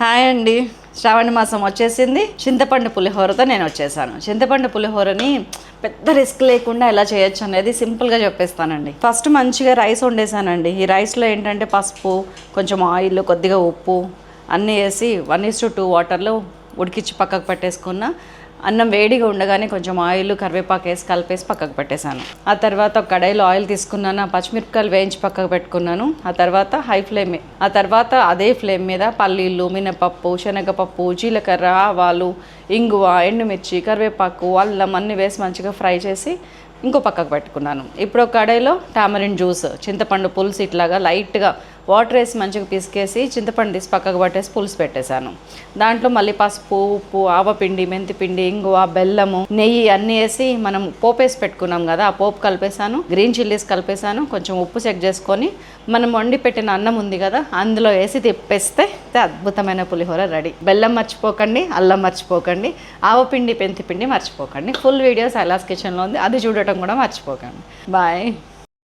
Hi అండి, శ్రావణ మాసం వచ్చేసింది. చింతపండు పులిహోరతో నేను వచ్చేసాను. చింతపండు పులిహోరని పెద్ద రిస్క్ లేకుండా ఎలా చేయొచ్చు అనేది సింపుల్గా చెప్పేస్తానండి. ఫస్ట్ మంచిగా రైస్ వండేసానండి. ఈ రైస్లో ఏంటంటే పసుపు, కొంచెం ఆయిల్, కొద్దిగా ఉప్పు అన్నీ వేసి 1:2 వాటర్లో ఉడికించి పక్కకు పెట్టేసుకున్న. అన్నం వేడిగా ఉండగానే కొంచెం ఆయిల్, కరివేపాకు వేసి కలిపేసి పక్కకు పెట్టేశాను. ఆ తర్వాత ఒక కడాయిలో ఆయిల్ తీసుకున్నాను, పచ్చిమిరపకాయలు వేయించి పక్కకు పెట్టుకున్నాను. ఆ తర్వాత హై ఫ్లేమ్, ఆ తర్వాత అదే ఫ్లేమ్ మీద పల్లీలు, మినపప్పు, శనగపప్పు, జీలకర్ర, ఆవాలు, ఇంగువ, ఎండుమిర్చి, కరివేపాకు, అల్లం అన్నీ వేసి మంచిగా ఫ్రై చేసి ఇంకో పక్కకు పెట్టుకున్నాను. ఇప్పుడు ఒక కడాయిలో టామరిన్ జ్యూస్, చింతపండు పులుసు ఇట్లాగా లైట్గా వాటర్ వేసి మంచిగా పిసికేసి చింతపండు తీసి పక్కకు పట్టేసి పులుసు పెట్టేశాను. దాంట్లో మళ్ళీ పసుపు, ఉప్పు, ఆవపిండి, మెంతిపిండి, ఇంగువ, బెల్లము, నెయ్యి అన్నీ వేసి మనం పోపు వేసి పెట్టుకున్నాం కదా, ఆ పోపు కలిపేశాను. Green chillies కలిపేశాను. కొంచెం ఉప్పు చెక్ చేసుకొని మనం వండి పెట్టిన అన్నం ఉంది కదా అందులో వేసి తిప్పేస్తే అద్భుతమైన పులిహోర రెడీ. బెల్లం మర్చిపోకండి, అల్లం మర్చిపోకండి, ఆవపిండి, మెంతిపిండి మర్చిపోకండి. ఫుల్ వీడియో సైలాస్ కిచెన్లో ఉంది, అది చూడటం కూడా మర్చిపోకండి. బాయ్.